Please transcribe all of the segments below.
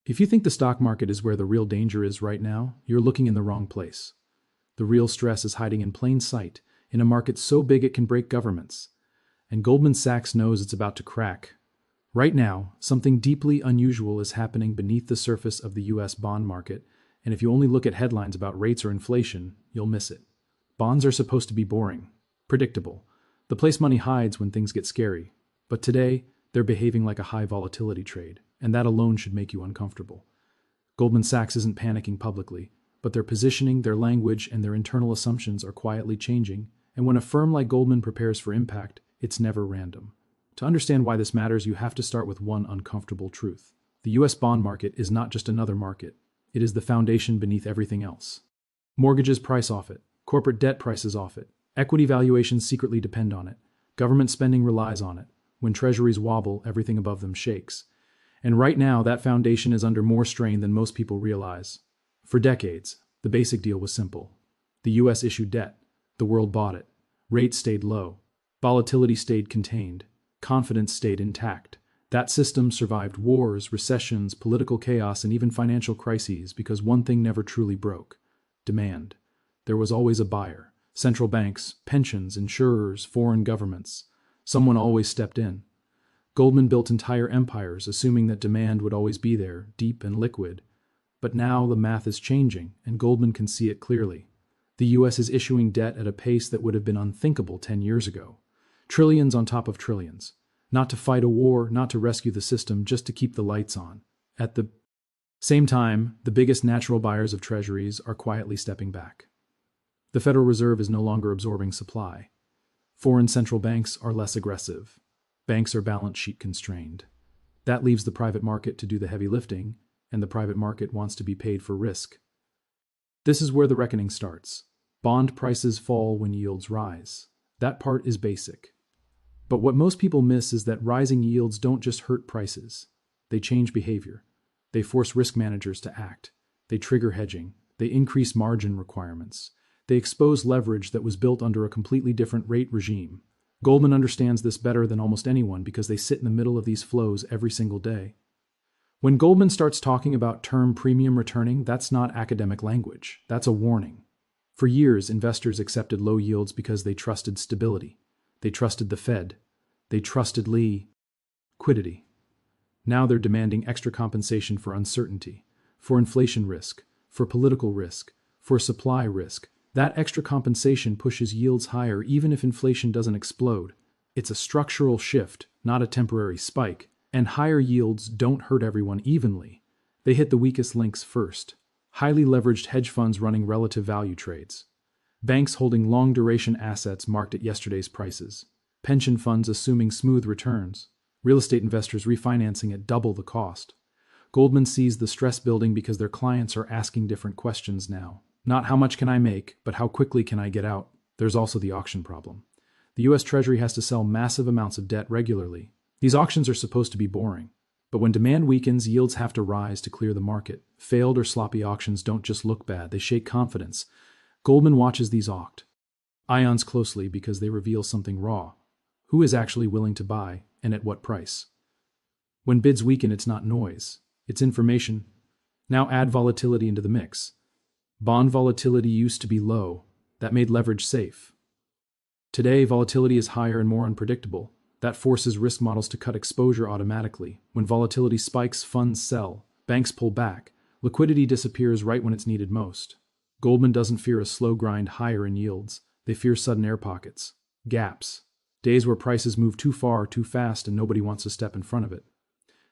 If you think the stock market is where the real danger is right now, you're looking in the wrong place. The real stress is hiding in plain sight, in a market so big it can break governments. And Goldman Sachs knows it's about to crack. Right now, something deeply unusual is happening beneath the surface of the US bond market, and if you only look at headlines about rates or inflation, you'll miss it. Bonds are supposed to be boring, predictable, the place money hides when things get scary. But today, they're behaving like a high volatility trade, and that alone should make you uncomfortable. Goldman Sachs isn't panicking publicly, but their positioning, their language, and their internal assumptions are quietly changing, and when a firm like Goldman prepares for impact, it's never random. To understand why this matters, you have to start with one uncomfortable truth. The US bond market is not just another market. It is the foundation beneath everything else. Mortgages price off it. Corporate debt prices off it. Equity valuations secretly depend on it. Government spending relies on it. When treasuries wobble, everything above them shakes. And right now, that foundation is under more strain than most people realize. For decades, the basic deal was simple. The US issued debt. The world bought it. Rates stayed low. Volatility stayed contained. Confidence stayed intact. That system survived wars, recessions, political chaos, and even financial crises because one thing never truly broke: demand. There was always a buyer. Central banks, pensions, insurers, foreign governments. Someone always stepped in. Goldman built entire empires assuming that demand would always be there, deep and liquid. But now the math is changing, and Goldman can see it clearly. The US is issuing debt at a pace that would have been unthinkable 10 years ago. Trillions on top of trillions. Not to fight a war, not to rescue the system, just to keep the lights on. At the same time, the biggest natural buyers of treasuries are quietly stepping back. The Federal Reserve is no longer absorbing supply. Foreign central banks are less aggressive. Banks are balance sheet constrained. That leaves the private market to do the heavy lifting, and the private market wants to be paid for risk. This is where the reckoning starts. Bond prices fall when yields rise. That part is basic. But what most people miss is that rising yields don't just hurt prices. They change behavior. They force risk managers to act. They trigger hedging. They increase margin requirements. They expose leverage that was built under a completely different rate regime. Goldman understands this better than almost anyone because they sit in the middle of these flows every single day. When Goldman starts talking about term premium returning, that's not academic language. That's a warning. For years, investors accepted low yields because they trusted stability. They trusted the Fed. They trusted liquidity. Now they're demanding extra compensation for uncertainty, for inflation risk, for political risk, for supply risk. That extra compensation pushes yields higher even if inflation doesn't explode. It's a structural shift, not a temporary spike. And higher yields don't hurt everyone evenly. They hit the weakest links first. Highly leveraged hedge funds running relative value trades. Banks holding long-duration assets marked at yesterday's prices. Pension funds assuming smooth returns. Real estate investors refinancing at double the cost. Goldman sees the stress building because their clients are asking different questions now. Not how much can I make, but how quickly can I get out? There's also the auction problem. The US Treasury has to sell massive amounts of debt regularly. These auctions are supposed to be boring. But when demand weakens, yields have to rise to clear the market. Failed or sloppy auctions don't just look bad, they shake confidence. Goldman watches these ions closely because they reveal something raw. Who is actually willing to buy, and at what price? When bids weaken, it's not noise. It's information. Now add volatility into the mix. Bond volatility used to be low. That made leverage safe. Today, volatility is higher and more unpredictable. That forces risk models to cut exposure automatically. When volatility spikes, funds sell. Banks pull back. Liquidity disappears right when it's needed most. Goldman doesn't fear a slow grind higher in yields. They fear sudden air pockets. Gaps. Days where prices move too far, too fast, and nobody wants to step in front of it.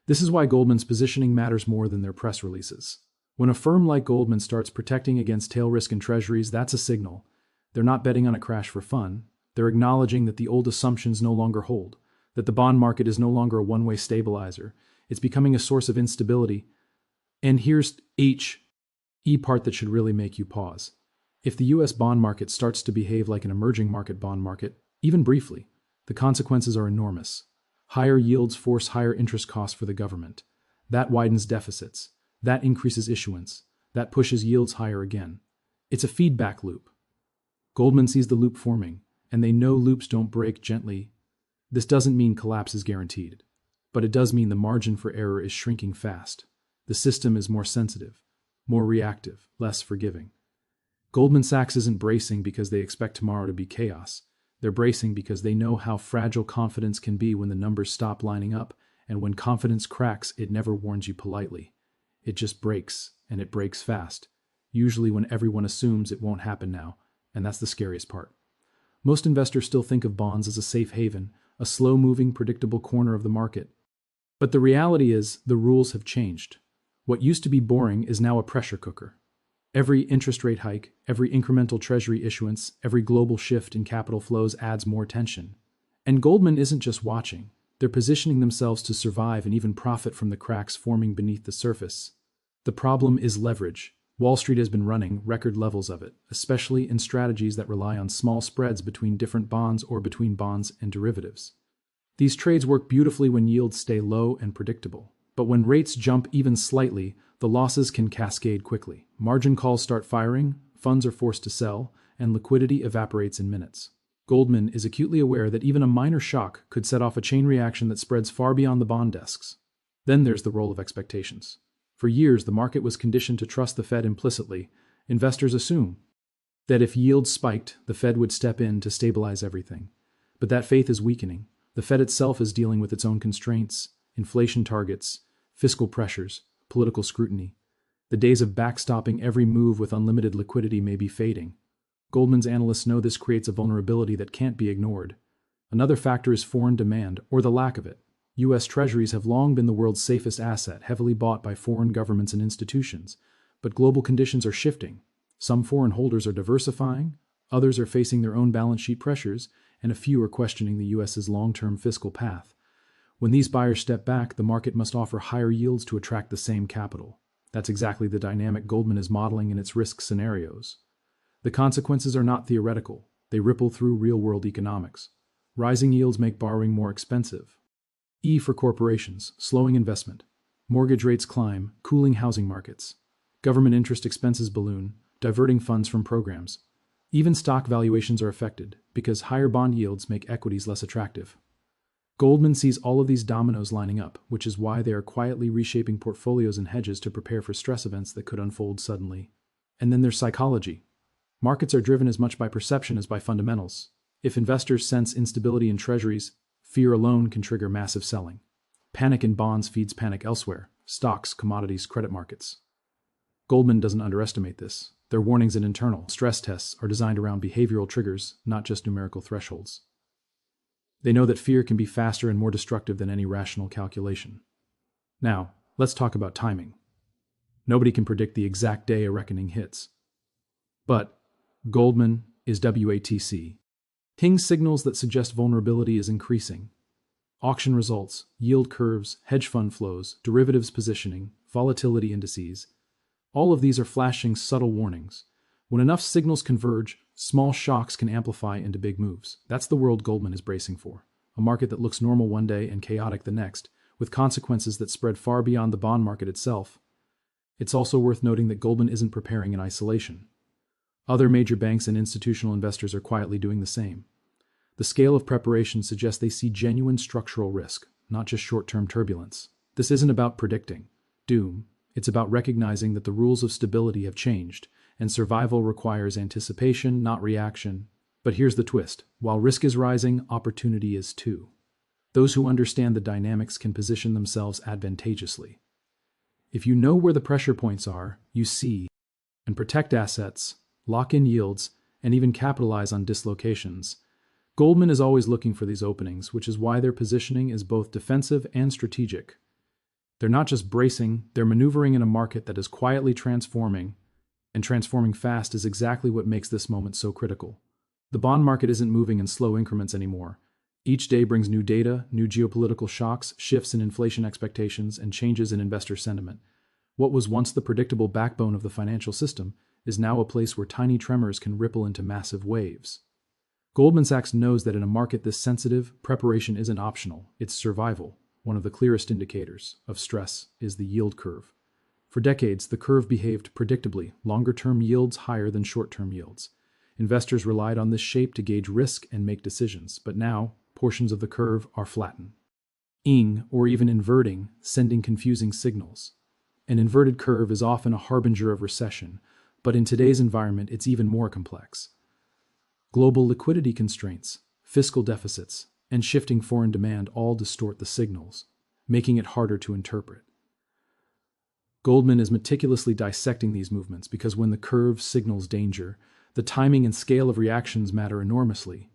This is why Goldman's positioning matters more than their press releases. When a firm like Goldman starts protecting against tail risk in treasuries, that's a signal. They're not betting on a crash for fun. They're acknowledging that the old assumptions no longer hold, that the bond market is no longer a one-way stabilizer. It's becoming a source of instability. And here's part that should really make you pause. If the US bond market starts to behave like an emerging market bond market, even briefly, the consequences are enormous. Higher yields force higher interest costs for the government. That widens deficits. That increases issuance. That pushes yields higher again. It's a feedback loop. Goldman sees the loop forming, and they know loops don't break gently. This doesn't mean collapse is guaranteed, but it does mean the margin for error is shrinking fast. The system is more sensitive, more reactive, less forgiving. Goldman Sachs isn't bracing because they expect tomorrow to be chaos. They're bracing because they know how fragile confidence can be when the numbers stop lining up, and when confidence cracks, it never warns you politely. It just breaks, and it breaks fast, usually when everyone assumes it won't happen now, and that's the scariest part. Most investors still think of bonds as a safe haven, a slow-moving, predictable corner of the market. But the reality is, the rules have changed. What used to be boring is now a pressure cooker. Every interest rate hike, every incremental Treasury issuance, every global shift in capital flows adds more tension. And Goldman isn't just watching. They're positioning themselves to survive and even profit from the cracks forming beneath the surface. The problem is leverage. Wall Street has been running record levels of it, especially in strategies that rely on small spreads between different bonds or between bonds and derivatives. These trades work beautifully when yields stay low and predictable. But when rates jump even slightly, the losses can cascade quickly. Margin calls start firing, funds are forced to sell, and liquidity evaporates in minutes. Goldman is acutely aware that even a minor shock could set off a chain reaction that spreads far beyond the bond desks. Then there's the role of expectations. For years, the market was conditioned to trust the Fed implicitly. Investors assume that if yields spiked, the Fed would step in to stabilize everything. But that faith is weakening. The Fed itself is dealing with its own constraints, inflation targets, fiscal pressures, political scrutiny. The days of backstopping every move with unlimited liquidity may be fading. Goldman's analysts know this creates a vulnerability that can't be ignored. Another factor is foreign demand, or the lack of it. U.S. Treasuries have long been the world's safest asset, heavily bought by foreign governments and institutions. But global conditions are shifting. Some foreign holders are diversifying, others are facing their own balance sheet pressures, and a few are questioning the U.S.'s long-term fiscal path. When these buyers step back, the market must offer higher yields to attract the same capital. That's exactly the dynamic Goldman is modeling in its risk scenarios. The consequences are not theoretical. They ripple through real-world economics. Rising yields make borrowing more expensive. E for corporations, slowing investment. Mortgage rates climb, cooling housing markets. Government interest expenses balloon, diverting funds from programs. Even stock valuations are affected, because higher bond yields make equities less attractive. Goldman sees all of these dominoes lining up, which is why they are quietly reshaping portfolios and hedges to prepare for stress events that could unfold suddenly. And then there's psychology. Markets are driven as much by perception as by fundamentals. If investors sense instability in treasuries, fear alone can trigger massive selling. Panic in bonds feeds panic elsewhere: stocks, commodities, credit markets. Goldman doesn't underestimate this. Their warnings and internal stress tests are designed around behavioral triggers, not just numerical thresholds. They know that fear can be faster and more destructive than any rational calculation. Now, let's talk about timing. Nobody can predict the exact day a reckoning hits. But Goldman is WATC. King signals that suggest vulnerability is increasing. Auction results, yield curves, hedge fund flows, derivatives positioning, volatility indices. All of these are flashing subtle warnings. When enough signals converge, small shocks can amplify into big moves. That's the world Goldman is bracing for. A market that looks normal one day and chaotic the next, with consequences that spread far beyond the bond market itself. It's also worth noting that Goldman isn't preparing in isolation. Other major banks and institutional investors are quietly doing the same. The scale of preparation suggests they see genuine structural risk, not just short-term turbulence. This isn't about predicting doom. It's about recognizing that the rules of stability have changed, and survival requires anticipation, not reaction. But here's the twist. While risk is rising, opportunity is too. Those who understand the dynamics can position themselves advantageously. If you know where the pressure points are, you see and protect assets, lock in yields, and even capitalize on dislocations. Goldman is always looking for these openings, which is why their positioning is both defensive and strategic. They're not just bracing, they're maneuvering in a market that is quietly transforming, and transforming fast is exactly what makes this moment so critical. The bond market isn't moving in slow increments anymore. Each day brings new data, new geopolitical shocks, shifts in inflation expectations, and changes in investor sentiment. What was once the predictable backbone of the financial system is now a place where tiny tremors can ripple into massive waves. Goldman Sachs knows that in a market this sensitive, preparation isn't optional, it's survival. One of the clearest indicators of stress is the yield curve. For decades, the curve behaved predictably, longer-term yields higher than short-term yields. Investors relied on this shape to gauge risk and make decisions, but now, portions of the curve are flattened, or even inverting, sending confusing signals. An inverted curve is often a harbinger of recession, but in today's environment, it's even more complex. Global liquidity constraints, fiscal deficits, and shifting foreign demand all distort the signals, making it harder to interpret. Goldman is meticulously dissecting these movements because when the curve signals danger, the timing and scale of reactions matter enormously.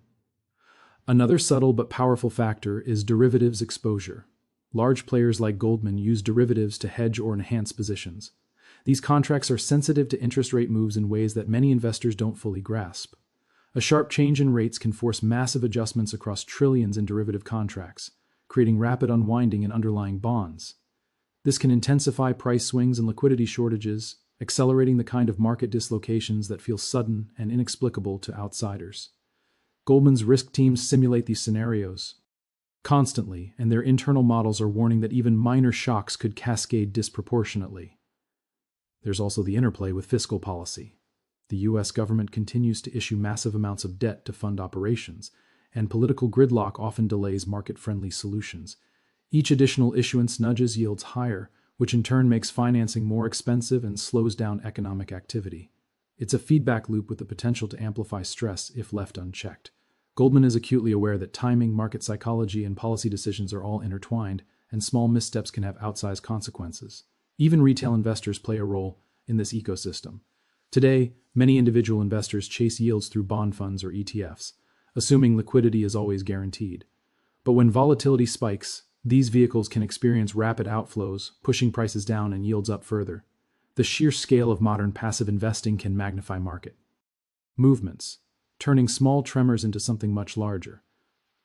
Another subtle but powerful factor is derivatives exposure. Large players like Goldman use derivatives to hedge or enhance positions. These contracts are sensitive to interest rate moves in ways that many investors don't fully grasp. A sharp change in rates can force massive adjustments across trillions in derivative contracts, creating rapid unwinding in underlying bonds. This can intensify price swings and liquidity shortages, accelerating the kind of market dislocations that feel sudden and inexplicable to outsiders. Goldman's risk teams simulate these scenarios constantly, and their internal models are warning that even minor shocks could cascade disproportionately. There's also the interplay with fiscal policy. The U.S. government continues to issue massive amounts of debt to fund operations, and political gridlock often delays market-friendly solutions. Each additional issuance nudges yields higher, which in turn makes financing more expensive and slows down economic activity. It's a feedback loop with the potential to amplify stress if left unchecked. Goldman is acutely aware that timing, market psychology, and policy decisions are all intertwined, and small missteps can have outsized consequences. Even retail investors play a role in this ecosystem. Today, many individual investors chase yields through bond funds or ETFs, assuming liquidity is always guaranteed. But when volatility spikes, these vehicles can experience rapid outflows, pushing prices down and yields up further. The sheer scale of modern passive investing can magnify market movements, turning small tremors into something much larger.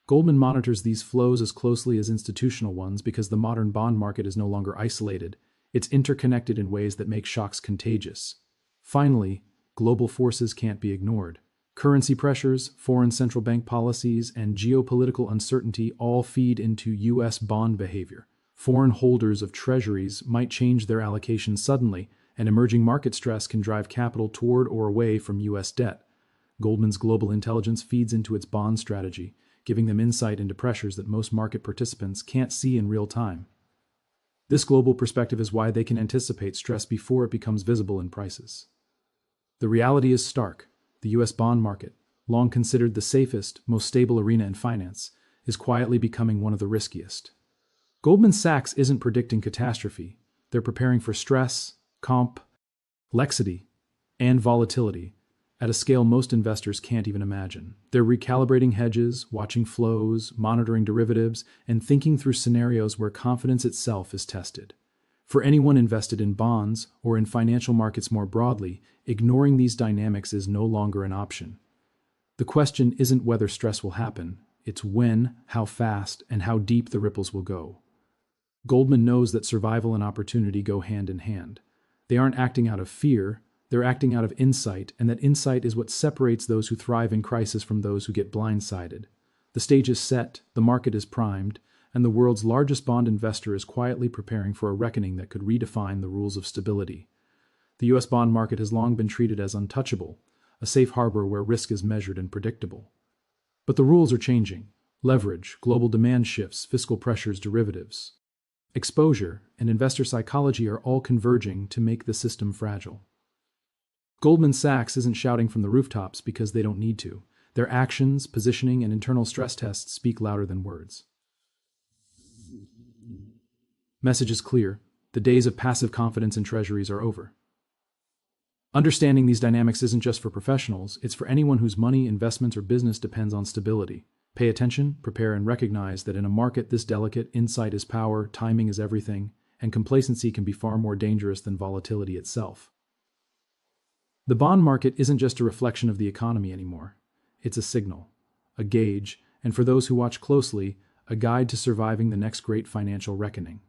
Goldman monitors these flows as closely as institutional ones because the modern bond market is no longer isolated. It's interconnected in ways that make shocks contagious. Finally, global forces can't be ignored. Currency pressures, foreign central bank policies, and geopolitical uncertainty all feed into U.S. bond behavior. Foreign holders of treasuries might change their allocation suddenly, and emerging market stress can drive capital toward or away from U.S. debt. Goldman's global intelligence feeds into its bond strategy, giving them insight into pressures that most market participants can't see in real time. This global perspective is why they can anticipate stress before it becomes visible in prices. The reality is stark. The U.S. bond market, long considered the safest, most stable arena in finance, is quietly becoming one of the riskiest. Goldman Sachs isn't predicting catastrophe. They're preparing for stress, complexity, and volatility at a scale most investors can't even imagine. They're recalibrating hedges, watching flows, monitoring derivatives, and thinking through scenarios where confidence itself is tested. For anyone invested in bonds or in financial markets more broadly, ignoring these dynamics is no longer an option. The question isn't whether stress will happen, it's when, how fast, and how deep the ripples will go. Goldman knows that survival and opportunity go hand in hand. They aren't acting out of fear, they're acting out of insight, and that insight is what separates those who thrive in crisis from those who get blindsided. The stage is set, the market is primed, and the world's largest bond investor is quietly preparing for a reckoning that could redefine the rules of stability. The U.S. bond market has long been treated as untouchable, a safe harbor where risk is measured and predictable. But the rules are changing. Leverage, global demand shifts, fiscal pressures, derivatives, exposure, and investor psychology are all converging to make the system fragile. Goldman Sachs isn't shouting from the rooftops because they don't need to. Their actions, positioning, and internal stress tests speak louder than words. Message is clear. The days of passive confidence in treasuries are over. Understanding these dynamics isn't just for professionals, it's for anyone whose money, investments, or business depends on stability. Pay attention, prepare, and recognize that in a market this delicate, insight is power, timing is everything, and complacency can be far more dangerous than volatility itself. The bond market isn't just a reflection of the economy anymore. It's a signal, a gauge, and for those who watch closely, a guide to surviving the next great financial reckoning.